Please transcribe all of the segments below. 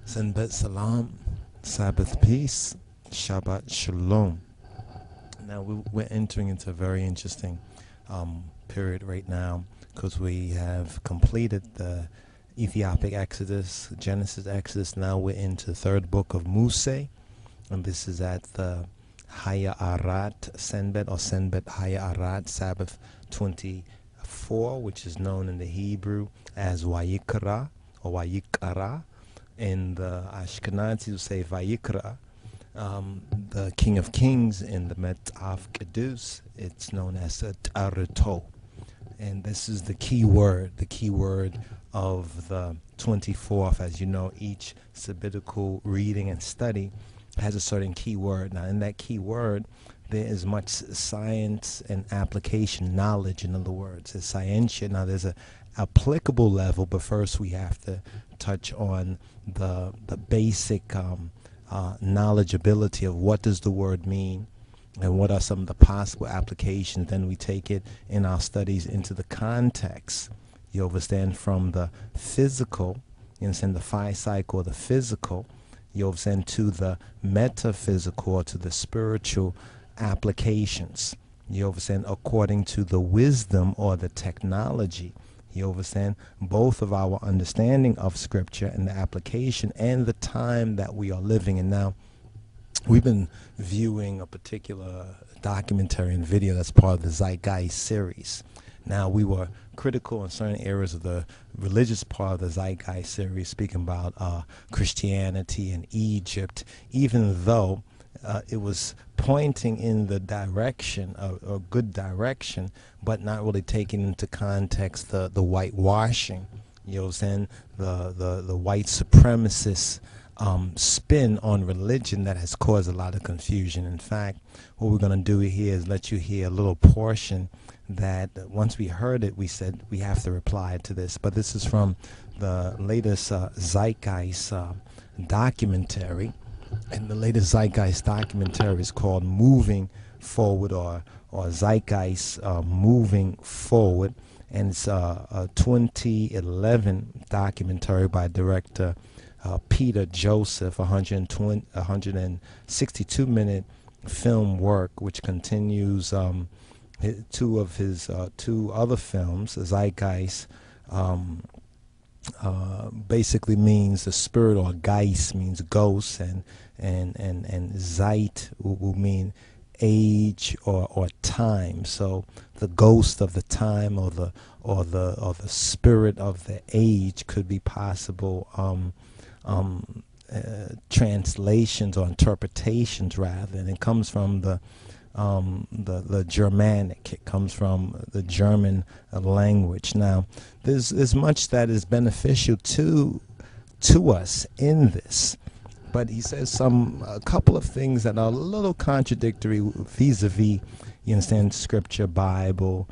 Senbet Salam, Sabbath peace, Shabbat Shalom. Now we're entering into a very interesting period right now because we have completed the Ethiopic Exodus, Genesis Exodus. Now we're into the third book of Muse, and this is at the YAH-Rastafari Senbet or Senbet YAH-Rastafari Sabbath 24, which is known in the Hebrew as Wayikra or Wayikara. In the Ashkenazi will say Vayikra. The King of Kings in the Metaf Kedus, it's known as Taruto. And this is the key word of the 24th. As you know, each sabbatical reading and study has a certain key word. Now, in that key word, there is much science and application knowledge. In other words, it's scientia. Now, there's a applicable level, but first we have to touch on the basic knowledgeability of what does the word mean and what are some of the possible applications. Then we take it in our studies into the context. You understand, from the physical, you understand, the phi cycle, the physical, you understand, to the metaphysical, or to the spiritual applications. You understand, according to the wisdom or the technology. You understand, both of our understanding of Scripture and the application and the time that we are living in now. We've been viewing a particular documentary and video that's part of the Zeitgeist series. Now, we were critical in certain areas of the religious part of the Zeitgeist series, speaking about Christianity and Egypt, even though it was pointing in the direction, a good direction, but not really taking into context the whitewashing, you know what I'm saying, the white supremacist spin on religion that has caused a lot of confusion. In fact, what we're going to do here is let you hear a little portion that once we heard it, we said we have to reply to this. But this is from the latest Zeitgeist documentary. And the latest Zeitgeist documentary is called Moving Forward, or Zeitgeist Moving Forward. And it's a 2011 documentary by director Peter Joseph, 162-minute film work, which continues two of his two other films. Zeitgeist basically means the spirit, or Geist means ghost, and Zeit will mean age or time. So the ghost of the time, or the spirit of the age, could be possible translations or interpretations rather, and it comes from the Germanic. It comes from the German language. Now, there's much that is beneficial to us in this, but he says a couple of things that are a little contradictory vis-a-vis, you understand, Scripture, Bible,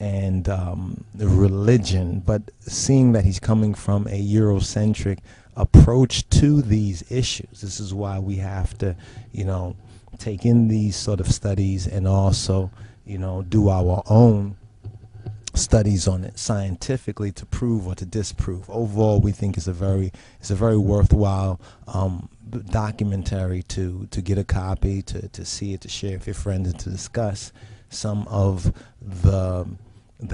and religion. But seeing that he's coming from a Eurocentric approach to these issues, this is why we have to, take in these sort of studies and also, do our own studies on it scientifically to prove or to disprove. Overall, we think it's a very worthwhile documentary to get a copy, to see it, to share with your friends, and to discuss some of the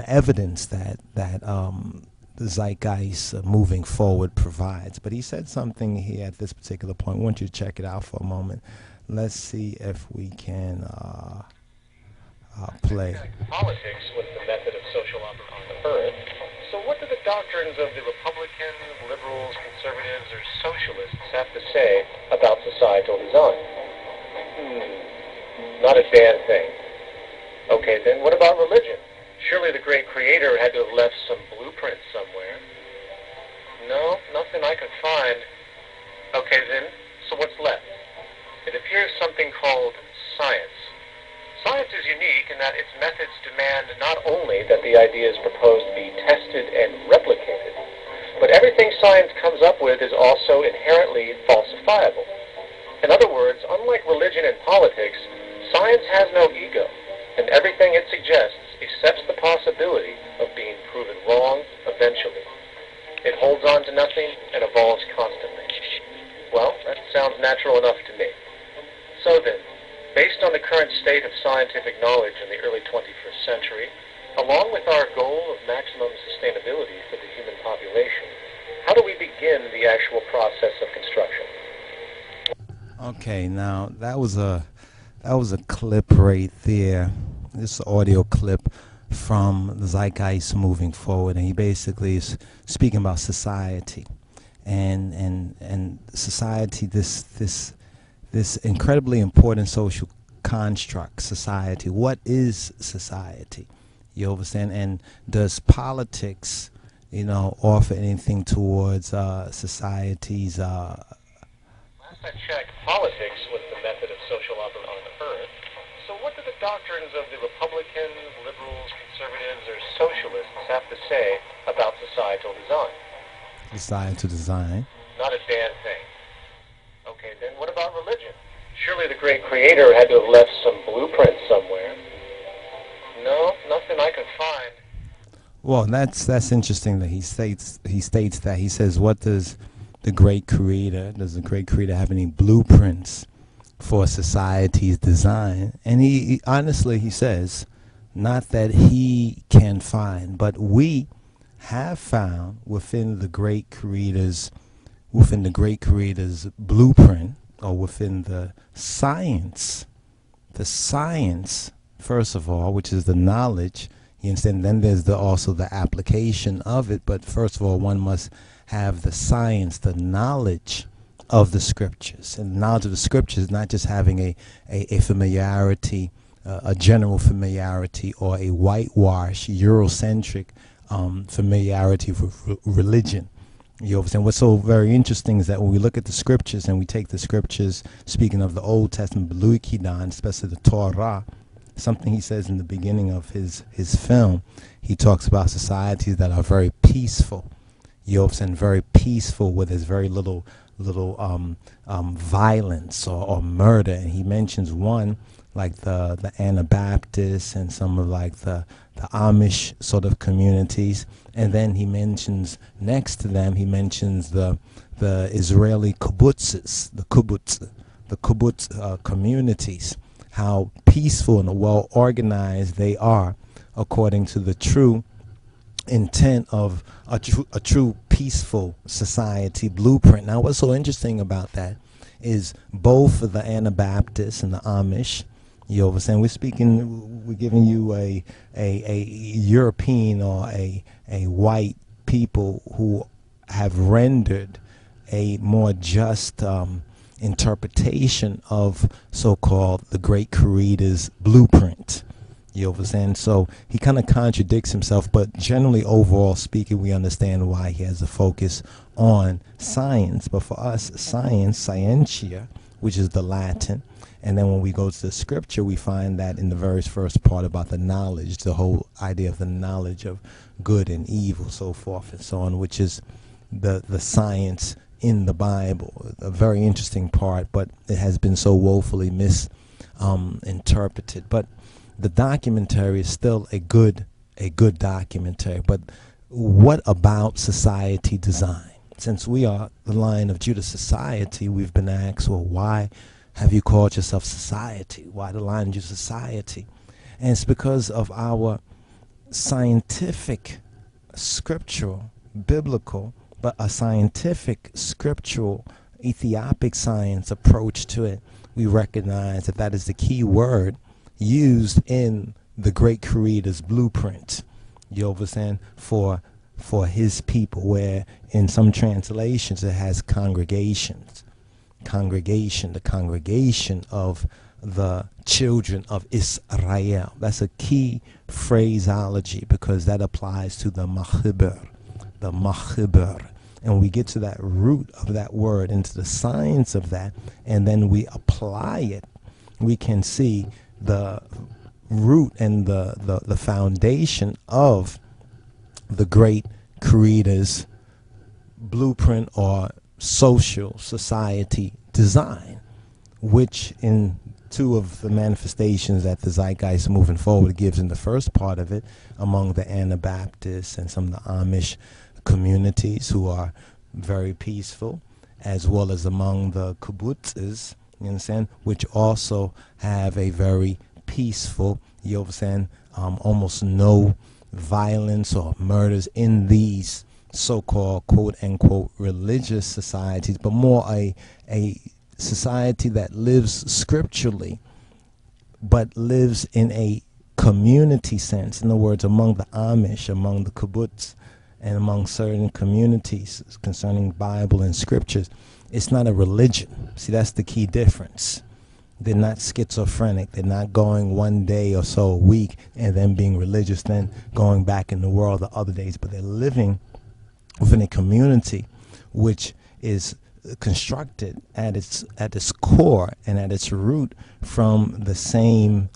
evidence that the Zeitgeist Moving Forward provides. But he said something here at this particular point. I want you to check it out for a moment. Let's see if we can play. Politics was the method of social operation on the earth. So what do the doctrines of the Republicans, liberals, conservatives, or socialists have to say about societal design? Not a damn thing. Okay, then what about religion? Surely the great creator had to have left some blueprint somewhere. No, nothing I can find. Okay, then, so what's left? It appears something called science. Science is unique in that its methods demand not only that the ideas proposed be tested and replicated, but everything science comes up with is also inherently falsifiable. In other words, unlike religion and politics, science has no ego, and everything it suggests accepts the possibility of being proven wrong eventually. It holds on to nothing and evolves constantly. Sounds natural enough to me. So then, based on the current state of scientific knowledge in the early 21st century, along with our goal of maximum sustainability for the human population, how do we begin the actual process of construction? Okay, now that was a clip right there. This audio clip from the Zeitgeist moving forward, and he basically is speaking about society and society. This incredibly important social construct, society. What is society? You understand? And does politics, offer anything towards society's? Last I checked, politics was the method of social operation on Earth. So what do the doctrines of the Republicans, liberals, conservatives, or socialists have to say about societal design? Societal design. Not a damn thing. Okay, then what about religion? Surely the great creator had to have left some blueprint somewhere. No, nothing I can find. Well, that's interesting that he states that. He says, what does the great creator have any blueprints for society's design? And he honestly, he says, not that he can find, but we have found within the great creator's blueprint, or within the science, first of all, which is the knowledge. You understand? Then there's also the application of it. But first of all, one must have the science, the knowledge of the scriptures. And the knowledge of the scriptures, not just having a familiarity, a general familiarity, or a whitewash, Eurocentric familiarity with religion. You understand? What's so very interesting is that when we look at the scriptures and we take the scriptures, speaking of the Old Testament, especially the Torah, something he says in the beginning of his film, he talks about societies that are very peaceful. You understand? Very peaceful, where there's very little violence or murder. And he mentions one, like the Anabaptists and some of like the Amish sort of communities. And then he mentions, next to them, he mentions the Israeli kibbutzes, the kibbutz communities, how peaceful and well organized they are according to the true intent of a true peaceful society blueprint. Now, what's so interesting about that is both the Anabaptists and the Amish, you understand, we're giving you a European or a white people who have rendered a more just interpretation of so-called the great creator's blueprint. You understand? So he kind of contradicts himself, but generally, overall speaking, we understand why he has a focus on science. But for us, science, scientia, which is the Latin, and then when we go to the scripture, we find that in the very first part about the knowledge, the whole idea of the knowledge of good and evil, so forth and so on, which is the science in the Bible. A very interesting part, but it has been so woefully misinterpreted. But the documentary is still a good documentary. But what about society design? Since we are the Lion of Judah society, we've been asked, well, why have you called yourself society? Why the Lion of Judah society? And it's because of our scientific, scriptural, biblical, but a scientific, scriptural, Ethiopic science approach to it. We recognize that that is the key word used in the great creator's blueprint. You understand? For his people, where in some translations it has congregations. The congregation of the children of Israel. That's a key phraseology because that applies to the machiber. And we get to that root of that word, into the science of that, and then we apply it. We can see the root and the foundation of the great creator's blueprint or social society design, which in two of the manifestations that the Zeitgeist moving forward gives in the first part of it, among the Anabaptists and some of the Amish communities who are very peaceful, as well as among the kibbutzes, you understand, which also have a very peaceful, you understand, almost no violence or murders in these so-called quote-unquote religious societies, but more a society that lives scripturally, but lives in a community sense. In other words, among the Amish, among the kibbutz, and among certain communities concerning Bible and scriptures, it's not a religion. See, that's the key difference. They're not schizophrenic. They're not going one day or so a week and then being religious, then going back in the world the other days. But they're living within a community which is constructed at its core and at its root from the same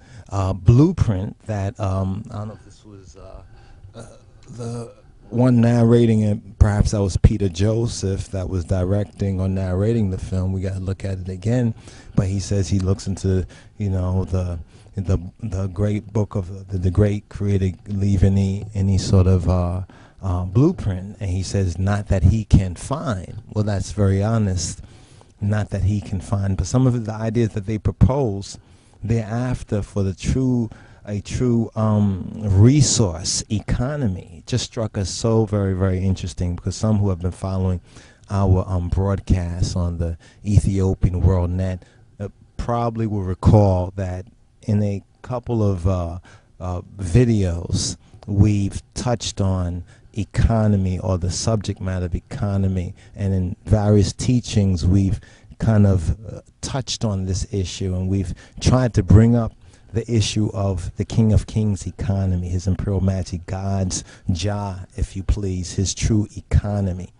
blueprint that I don't know if this was the one narrating it, perhaps that was Peter Joseph that was directing or narrating the film. We got to look at it again, but he says he looks into, you know, the great book of the great creator leave any sort of blueprint, and he says not that he can find. Well, that's very honest, not that he can find, but some of the ideas that they propose thereafter for a true resource economy just struck us so very, very interesting, because some who have been following our broadcasts on the Ethiopian World Net probably will recall that in a couple of videos we've touched on economy, or the subject matter of economy, and in various teachings we've kind of touched on this issue, and we've tried to bring up the issue of the King of Kings economy, his imperial majesty, God's JAH, if you please, his true economy,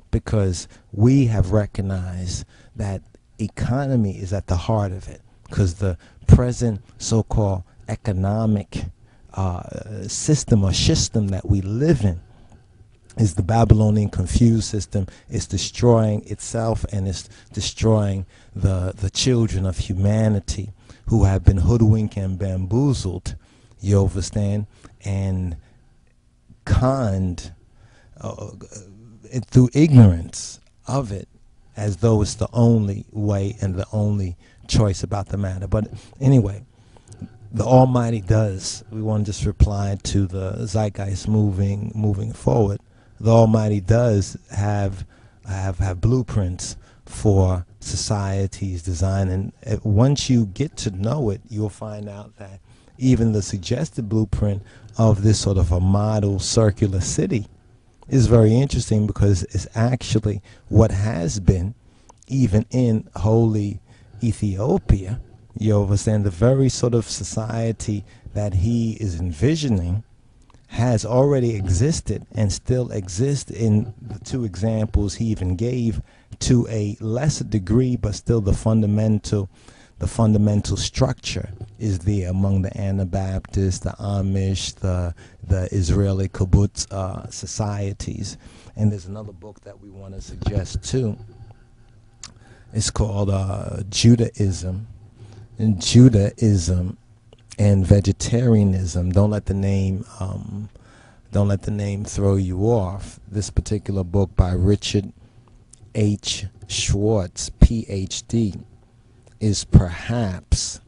because we have recognized that economy is at the heart of it, because the present so-called economic system or system that we live in is the Babylonian confused system. It's destroying itself, and it's destroying the children of humanity who have been hoodwinked and bamboozled, you understand, and conned through ignorance of it, as though it's the only way and the only choice about the matter. But anyway, the Almighty does, we want to just reply to the Zeitgeist moving forward, the Almighty does have blueprints for society's design, and once you get to know it, you'll find out that even the suggested blueprint of this sort of a model circular city is very interesting, because it's actually what has been, even in holy Ethiopia, you understand, the very sort of society that he is envisioning has already existed and still exists in the two examples he even gave, to a lesser degree, but still the fundamental structure is there among the Anabaptists, the Amish, the Israeli kibbutz societies. And there's another book that we want to suggest too. It's called Judaism and Vegetarianism. Don't let the name throw you off. This particular book by Richard H. Schwartz, PhD, is perhaps,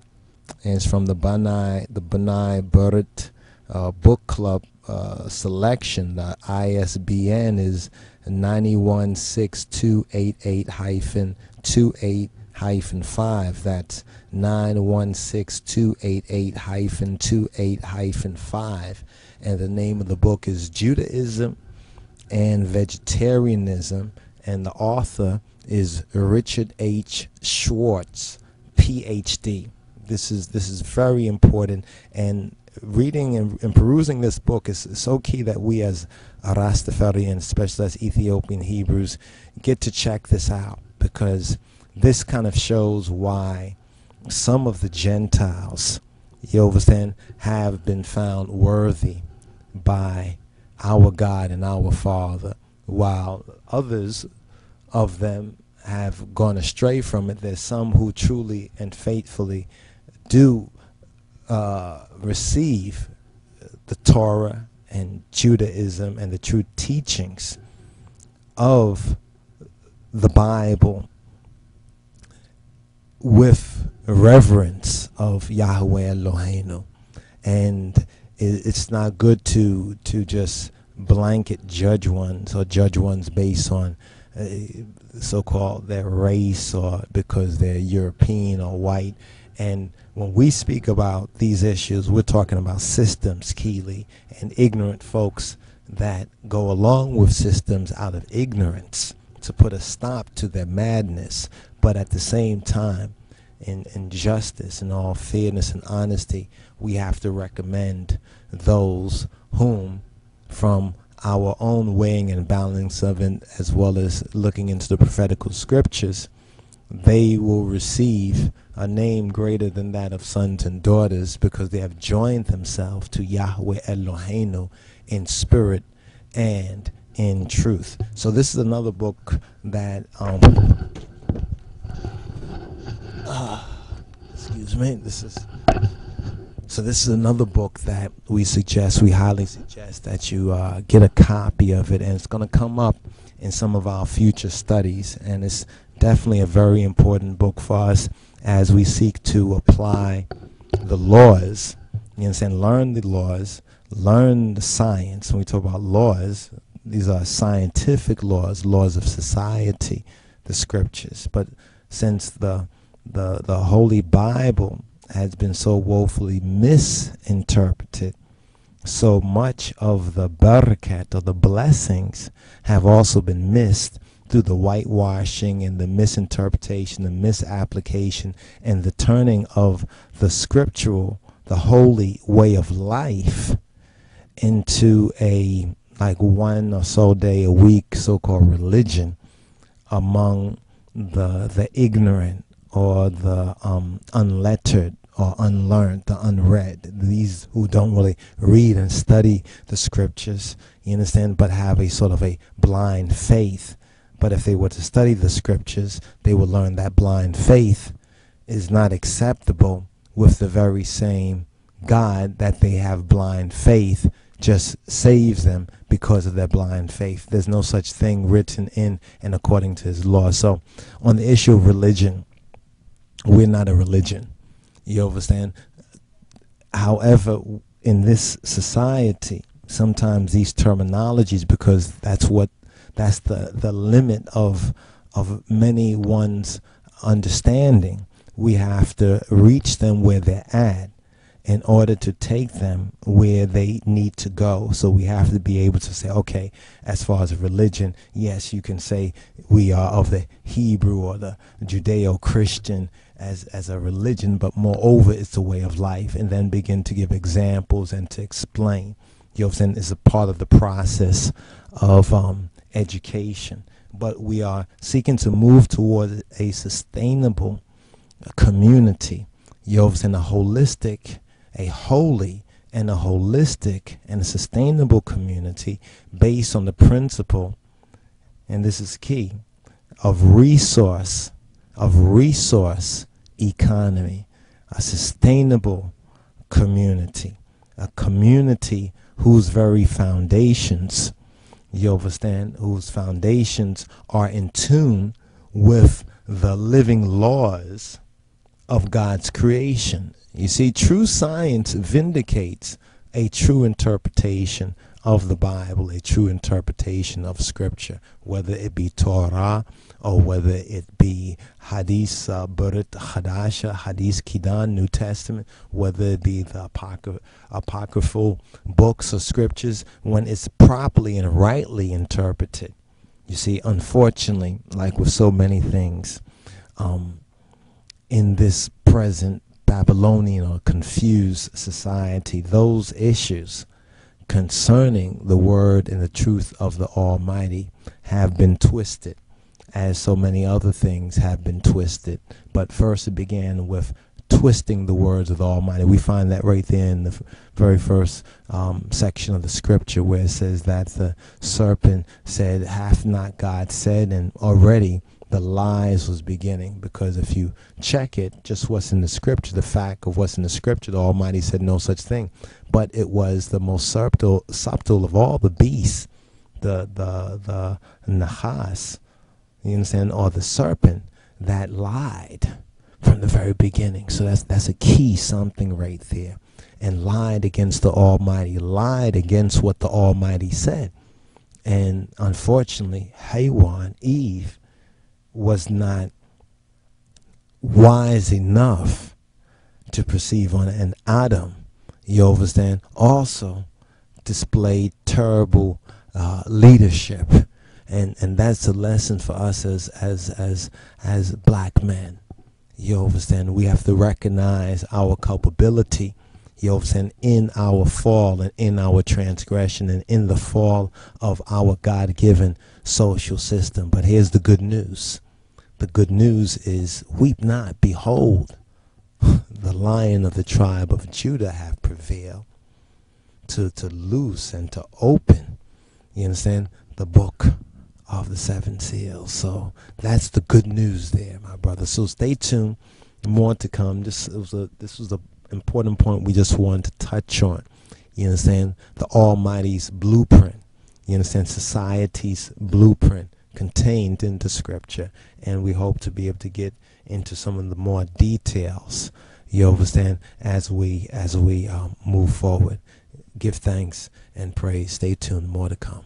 and it's from the B'nai B'rith Book Club selection. The ISBN is 916288-28-5. That's 916288-28-5. And the name of the book is Judaism and Vegetarianism, and the author is Richard H. Schwartz, PhD. This is very important, and reading and perusing this book is so key that we as Rastafarians, especially as Ethiopian Hebrews, get to check this out, because this kind of shows why some of the Gentiles, you understand, have been found worthy by our God and our Father, while others of them have gone astray from it. There's some who truly and faithfully do receive the Torah and Judaism and the true teachings of the Bible with reverence of Yahweh Eloheinu. And it's not good to just blanket judge ones or judge ones based on so-called their race or because they're European or white. And when we speak about these issues, we're talking about systems, Keely, and ignorant folks that go along with systems out of ignorance to put a stop to their madness. But at the same time, in justice and all fairness and honesty, we have to recommend those whom, from our own weighing and balance of it, as well as looking into the prophetical scriptures, they will receive a name greater than that of sons and daughters because they have joined themselves to Yahweh Eloheinu in spirit and in truth. So this is another book that excuse me, this is another book that we highly suggest that you get a copy of it, and it's going to come up in some of our future studies, and it's definitely a very important book for us as we seek to apply the laws, you understand, learn the laws, learn the science. When we talk about laws, these are scientific laws, laws of society, the scriptures. But since the Holy Bible has been so woefully misinterpreted, so much of the barakat, or the blessings, have also been missed through the whitewashing and the misinterpretation, the misapplication, and the turning of the scriptural, the holy way of life into a like one or so day a week so-called religion among the ignorant or the unlettered or unlearned, the unread, these who don't really read and study the scriptures, you understand, but have a sort of a blind faith. But if they were to study the scriptures, they would learn that blind faith is not acceptable with the very same God that they have blind faith just saves them because of their blind faith. There's no such thing written in and according to his law. So on the issue of religion, we're not a religion. You understand? However, in this society, sometimes these terminologies, because that's the limit of many one's understanding, we have to reach them where they're at in order to take them where they need to go. So we have to be able to say, okay, as far as religion, yes, you can say we are of the Hebrew or the Judeo-Christian as a religion, but moreover, it's a way of life, and then begin to give examples and to explain. You know what I'm saying? It's a part of the process of education. But we are seeking to move toward a sustainable community. You know what I'm saying? A holy and a holistic and a sustainable community based on the principle, and this is key, of resource economy, a sustainable community, a community whose very foundations, you understand, whose foundations are in tune with the living laws of God's creation. You see, true science vindicates a true interpretation of the Bible, a true interpretation of Scripture, whether it be Torah or whether it be Hadith Burit Hadasha, Hadith Kidan, New Testament, whether it be the apocryphal books or scriptures, when it's properly and rightly interpreted. You see, unfortunately, like with so many things, in this present Babylonian or confused society, those issues concerning the word and the truth of the Almighty have been twisted, as so many other things have been twisted. But first it began with twisting the words of the Almighty. We find that right there in the very first section of the scripture, where it says that the serpent said, "Hath not God said?" And already the lies was beginning, because if you check it, just what's in the scripture, the fact of what's in the scripture, the Almighty said no such thing. But it was the most subtle of all the beasts, the nahas, you understand, or the serpent that lied from the very beginning. So that's a key something right there. And lied against the Almighty, lied against what the Almighty said. And unfortunately, Hawa and Eve was not wise enough to perceive on it. And Adam, you understand, also displayed terrible leadership. And that's a lesson for us as black men. You understand? We have to recognize our culpability, you understand, in our fall and in our transgression and in the fall of our God-given social system. But here's the good news. The good news is, weep not, behold, the Lion of the tribe of Judah have prevailed to loose and to open, you understand, the book of the seven seals. So that's the good news there, my brother. So stay tuned, more to come. This was an important point we just wanted to touch on. You understand, the Almighty's blueprint, you understand, society's blueprint contained in the scripture, and we hope to be able to get into some of the more details, you understand, as we move forward. Give thanks and praise. Stay tuned, more to come.